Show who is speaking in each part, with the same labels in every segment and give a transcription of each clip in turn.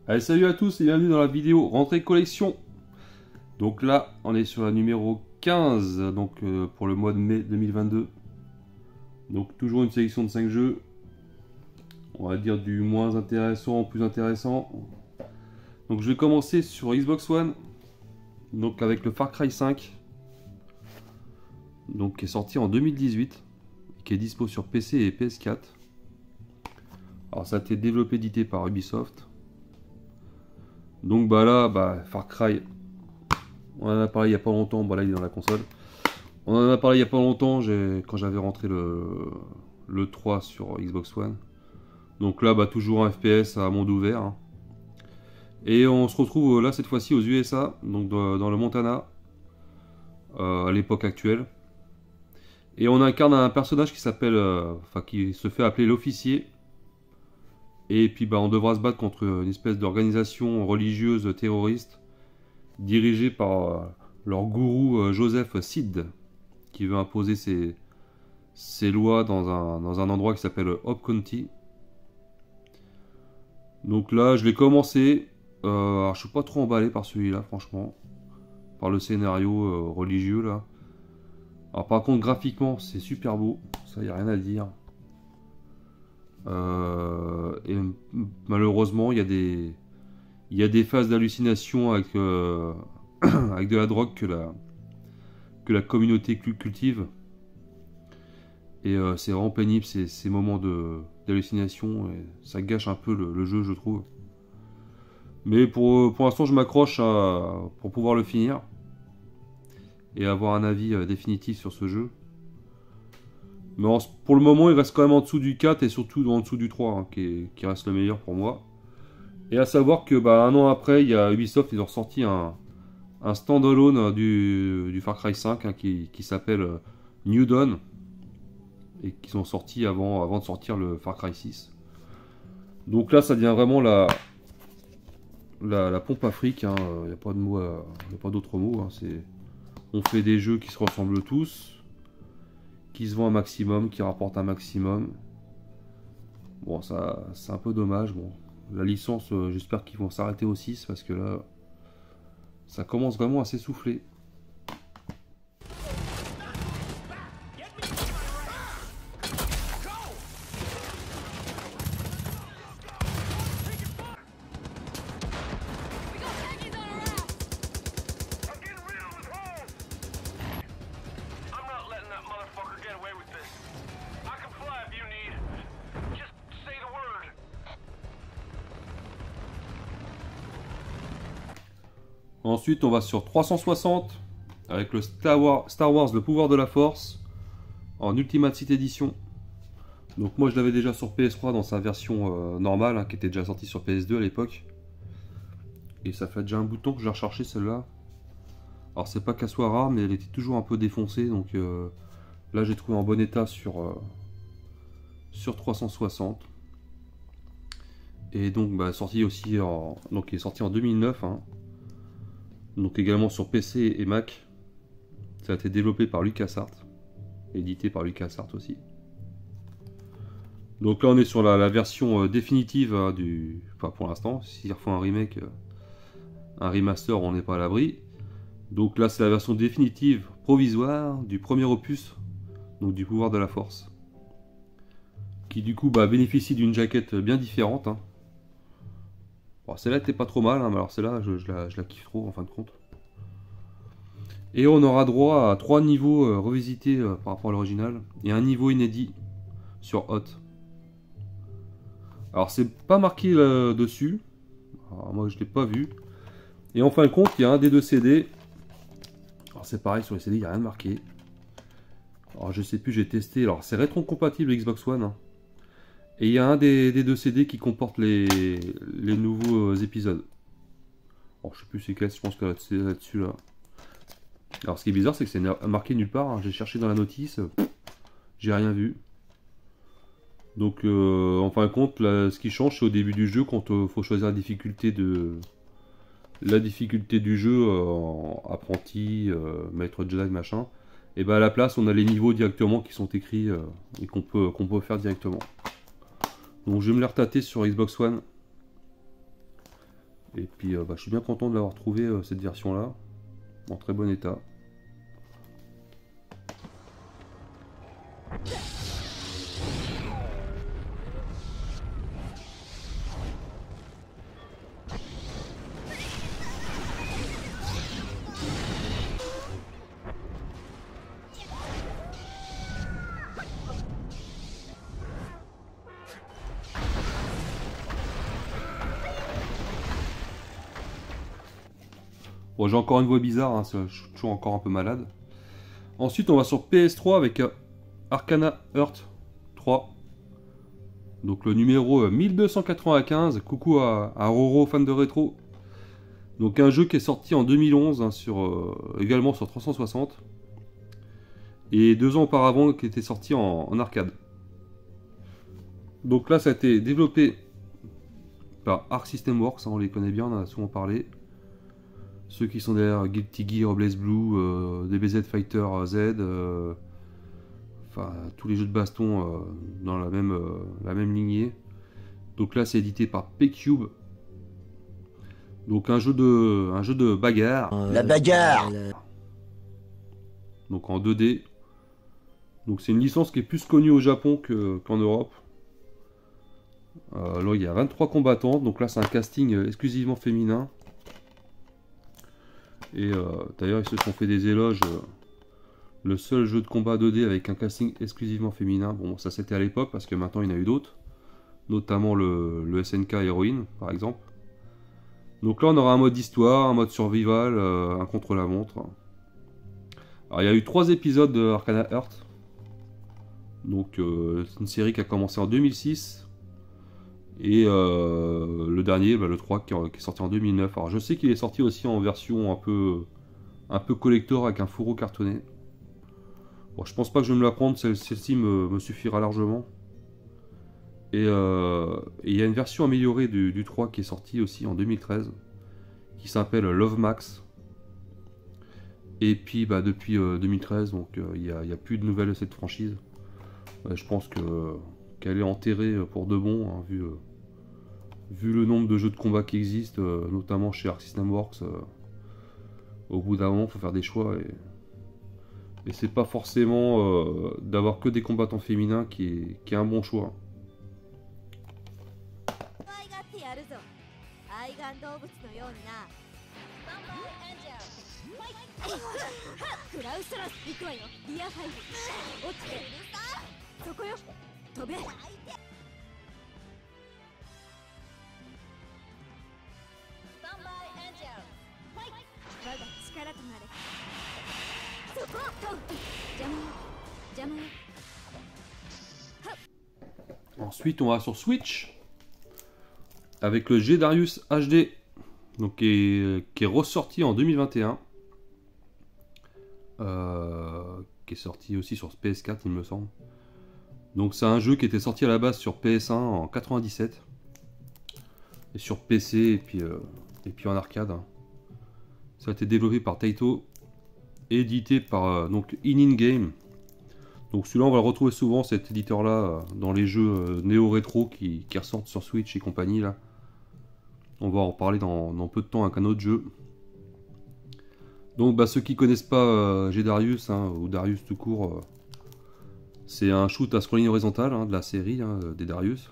Speaker 1: Allez, salut à tous et bienvenue dans la vidéo rentrée collection. Donc là, on est sur la numéro 15, donc pour le mois de mai 2022. Donc toujours une sélection de 5 jeux. On va dire du moins intéressant au plus intéressant. Donc je vais commencer sur Xbox One. Donc avec le Far Cry 5. Donc qui est sorti en 2018. Qui est dispo sur PC et PS4. Alors ça a été développé et édité par Ubisoft. Donc Far Cry, on en a parlé il n'y a pas longtemps, là il est dans la console. On en a parlé il n'y a pas longtemps quand j'avais rentré le 3 sur Xbox One. Donc là toujours un FPS à monde ouvert. Hein. Et on se retrouve là cette fois-ci aux USA, donc dans le Montana, à l'époque actuelle. Et on incarne un personnage qui s'appelle, qui se fait appeler l'officier. Et puis on devra se battre contre une espèce d'organisation religieuse terroriste dirigée par leur gourou Joseph Seed, qui veut imposer ses lois dans un endroit qui s'appelle Hope County. Donc là je l'ai commencé, alors je suis pas trop emballé par celui-là franchement, par le scénario religieux là. Alors par contre graphiquement c'est super beau, ça y a rien à dire. Et malheureusement il y a des phases d'hallucination avec, avec de la drogue que la communauté cultive. Et c'est vraiment pénible ces moments d'hallucination, et ça gâche un peu le jeu je trouve. Mais pour l'instant je m'accroche pour pouvoir le finir et avoir un avis définitif sur ce jeu. Mais pour le moment, il reste quand même en dessous du 4 et surtout en dessous du 3, hein, qui reste le meilleur pour moi. Et à savoir que un an après, il y a Ubisoft, ils ont sorti un standalone du Far Cry 5 hein, qui s'appelle New Dawn. Et qui sont sortis avant de sortir le Far Cry 6. Donc là, ça devient vraiment la pompe à fric. Il n'y a pas de mot, y a pas d'autre mot. Hein, on fait des jeux qui se ressemblent tous, qui se vend un maximum, qui rapporte un maximum. Bon, ça c'est un peu dommage. Bon, la licence, j'espère qu'ils vont s'arrêter au 6 parce que là, ça commence vraiment à s'essouffler. Ensuite, on va sur 360 avec le Star Wars Le Pouvoir de la Force en Ultimate City Edition. Donc moi je l'avais déjà sur PS3 dans sa version normale, hein, qui était déjà sortie sur PS2 à l'époque. Et ça fait déjà un bout de temps que je l'ai recherché celle-là. Alors c'est pas qu'elle soit rare, mais elle était toujours un peu défoncée. Donc là j'ai trouvé en bon état sur 360. Et donc sorti aussi donc il est sorti en 2009. Hein. Donc également sur PC et Mac. Ça a été développé par LucasArts, édité par LucasArts aussi. Donc là on est sur la version définitive pour l'instant. S'ils refont un remake, un remaster, on n'est pas à l'abri. Donc là c'est la version définitive provisoire du premier opus, donc du Pouvoir de la Force, qui du coup bénéficie d'une jaquette bien différente. Hein. Bon, celle-là était pas trop mal, hein, mais alors celle-là je la kiffe trop en fin de compte. Et on aura droit à 3 niveaux revisités par rapport à l'original, et un niveau inédit sur Hot. Alors c'est pas marqué dessus, alors, moi je l'ai pas vu. Et en fin de compte il y a un des deux CD. Alors c'est pareil sur les CD, il n'y a rien de marqué. Alors je sais plus, j'ai testé, alors c'est rétro-compatible Xbox One. Hein. Et il y a un des deux CD qui comporte les nouveaux épisodes. Alors je sais plus c'est quel, je pense que c'est là-dessus là. Alors ce qui est bizarre c'est que c'est marqué nulle part, hein. J'ai cherché dans la notice, j'ai rien vu. Donc en fin de compte, là, ce qui change c'est au début du jeu quand il faut choisir la difficulté du jeu, apprenti, maître Jedi machin. Et à la place on a les niveaux directement qui sont écrits et qu'on peut faire directement. Donc je vais me les retâter sur Xbox One. Et puis je suis bien content de l'avoir trouvé cette version là, en très bon état. Bon, j'ai encore une voix bizarre, hein, je suis toujours encore un peu malade. Ensuite, on va sur PS3 avec Arcana Heart 3. Donc le numéro 1295. Coucou à Roro, fan de rétro. Donc un jeu qui est sorti en 2011, hein, également sur 360. Et 2 ans auparavant, qui était sorti en arcade. Donc là, ça a été développé par Arc System Works, hein, on les connaît bien, on en a souvent parlé. Ceux qui sont derrière Guilty Gear, BlazBlue, DBZ Fighter Z, enfin tous les jeux de baston dans la même lignée. Donc là c'est édité par P-Cube. Donc un jeu de bagarre.
Speaker 2: La bagarre.
Speaker 1: Donc en 2D. Donc c'est une licence qui est plus connue au Japon qu'en Europe. Là il y a 23 combattants, donc là c'est un casting exclusivement féminin. Et d'ailleurs ils se sont fait des éloges. Le seul jeu de combat 2D avec un casting exclusivement féminin. Bon, ça c'était à l'époque parce que maintenant il y en a eu d'autres. Notamment le SNK Heroine par exemple. Donc là on aura un mode histoire, un mode survival, un contre-la-montre. Alors il y a eu 3 épisodes de Arcana Heart. Donc c'est une série qui a commencé en 2006. Et le dernier, le 3 qui est sorti en 2009. Alors je sais qu'il est sorti aussi en version un peu collector avec un fourreau cartonné. Bon, je pense pas que je vais me la prendre, celle-ci me suffira largement. Et il y a une version améliorée du 3 qui est sortie aussi en 2013, qui s'appelle Love Max. Et puis depuis 2013, donc il n'y a plus de nouvelles de cette franchise. Je pense qu'elle est enterrée pour de bon, hein, vu le nombre de jeux de combat qui existent, notamment chez Arc System Works. Au bout d'un moment, il faut faire des choix, et c'est pas forcément d'avoir que des combattants féminins qui est un bon choix. Ensuite, on va sur Switch avec le G-Darius HD, donc qui est ressorti en 2021, qui est sorti aussi sur PS4, il me semble. Donc c'est un jeu qui était sorti à la base sur PS1 en 97 et sur PC et puis en arcade. Ça a été développé par Taito, édité par donc In Game. Donc celui-là on va le retrouver souvent, cet éditeur là, dans les jeux néo-rétro qui ressortent sur Switch et compagnie là. On va en parler dans peu de temps avec un autre jeu. Donc ceux qui connaissent pas G-Darius, hein, ou Darius tout court, c'est un shoot à scrolling horizontal, hein, de la série des Darius.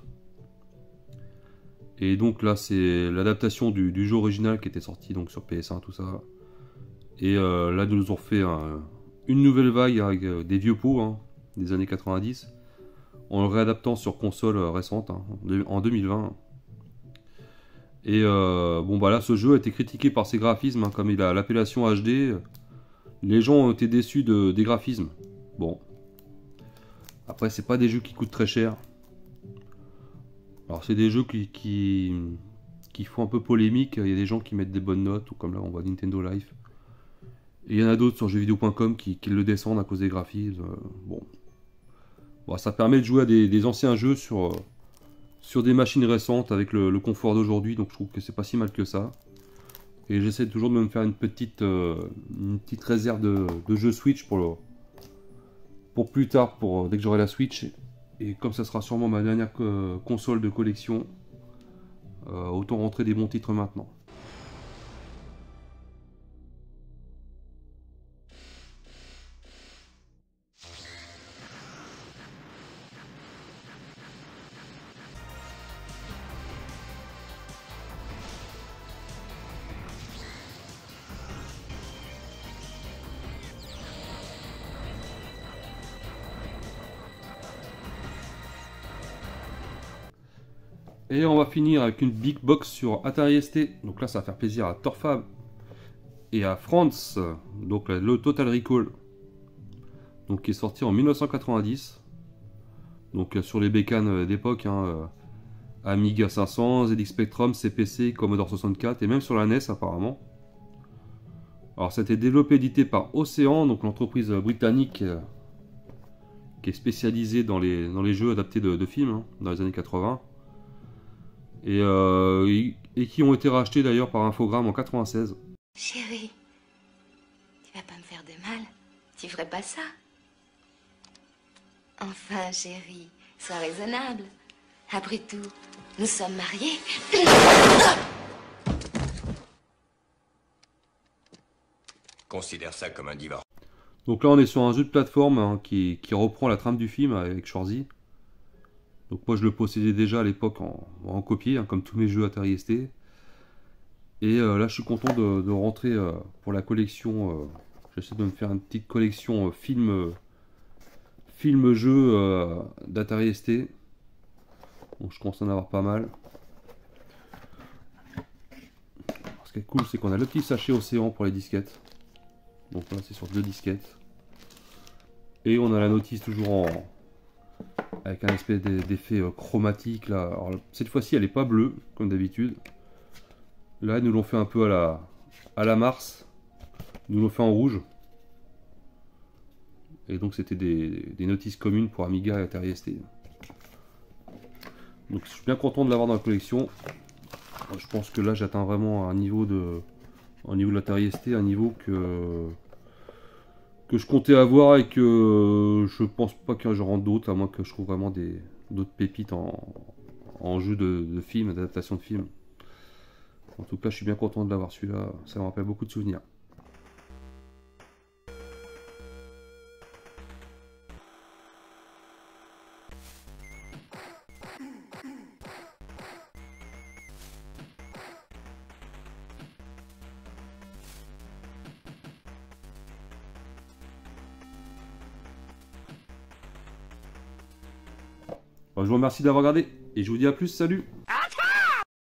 Speaker 1: Et donc là c'est l'adaptation du jeu original qui était sorti donc sur PS1 tout ça. Et là ils nous ont fait une nouvelle vague avec des vieux pots, hein, des années 90, en le réadaptant sur console récente, hein, en 2020. Et là ce jeu a été critiqué par ses graphismes, hein, comme il a l'appellation HD. Les gens ont été déçus des graphismes. Bon, après c'est pas des jeux qui coûtent très cher. Alors c'est des jeux qui font un peu polémique. Il y a des gens qui mettent des bonnes notes, ou comme là on voit Nintendo Life. Et il y en a d'autres sur jeuxvideo.com qui le descendent à cause des graphismes. Bon, ça permet de jouer à des anciens jeux sur des machines récentes avec le confort d'aujourd'hui, donc je trouve que c'est pas si mal que ça. Et j'essaie toujours de me faire une petite réserve de jeux Switch pour plus tard, dès que j'aurai la Switch. Et comme ça sera sûrement ma dernière console de collection, autant rentrer des bons titres maintenant. Et on va finir avec une big box sur Atari ST. Donc là, ça va faire plaisir à Torfab et à Franz. Donc le Total Recall, donc qui est sorti en 1990. Donc sur les bécanes d'époque, hein, Amiga 500, ZX Spectrum, CPC, Commodore 64 et même sur la NES apparemment. Alors ça a été développé et édité par Océan, donc l'entreprise britannique qui est spécialisée dans les jeux adaptés de films, hein, dans les années 80. Et qui ont été rachetés d'ailleurs par Infogrames en 96.
Speaker 2: Chérie, tu vas pas me faire de mal. Tu ferais pas ça. Enfin, chérie, sois raisonnable. Après tout, nous sommes mariés.
Speaker 3: Considère ça comme un divorce.
Speaker 1: Donc là on est sur un jeu de plateforme, hein, qui reprend la trame du film avec Shorzy. Donc moi je le possédais déjà à l'époque en copie, hein, comme tous mes jeux Atari ST. Et là je suis content de rentrer pour la collection. J'essaie de me faire une petite collection film-jeu d'Atari ST. Donc je commence à en avoir pas mal. Alors, ce qui est cool, c'est qu'on a le petit sachet Océan pour les disquettes. Donc là c'est sur 2 disquettes. Et on a la notice toujours avec un espèce d'effet chromatique là. Alors, cette fois-ci elle est pas bleue comme d'habitude. Là ils nous l'ont fait un peu à la Mars. Ils nous l'ont fait en rouge. Et donc c'était des notices communes pour Amiga et Atari ST. Donc je suis bien content de l'avoir dans la collection. Je pense que là j'atteins vraiment un niveau de l'Atari ST, un niveau que je comptais avoir et que je pense pas qu'il y en aura d'autres, à moins que je trouve vraiment d'autres pépites en jeu de film, d'adaptation de film. En tout cas, je suis bien content de l'avoir celui-là, ça me rappelle beaucoup de souvenirs. Je vous remercie d'avoir regardé et je vous dis à plus, salut!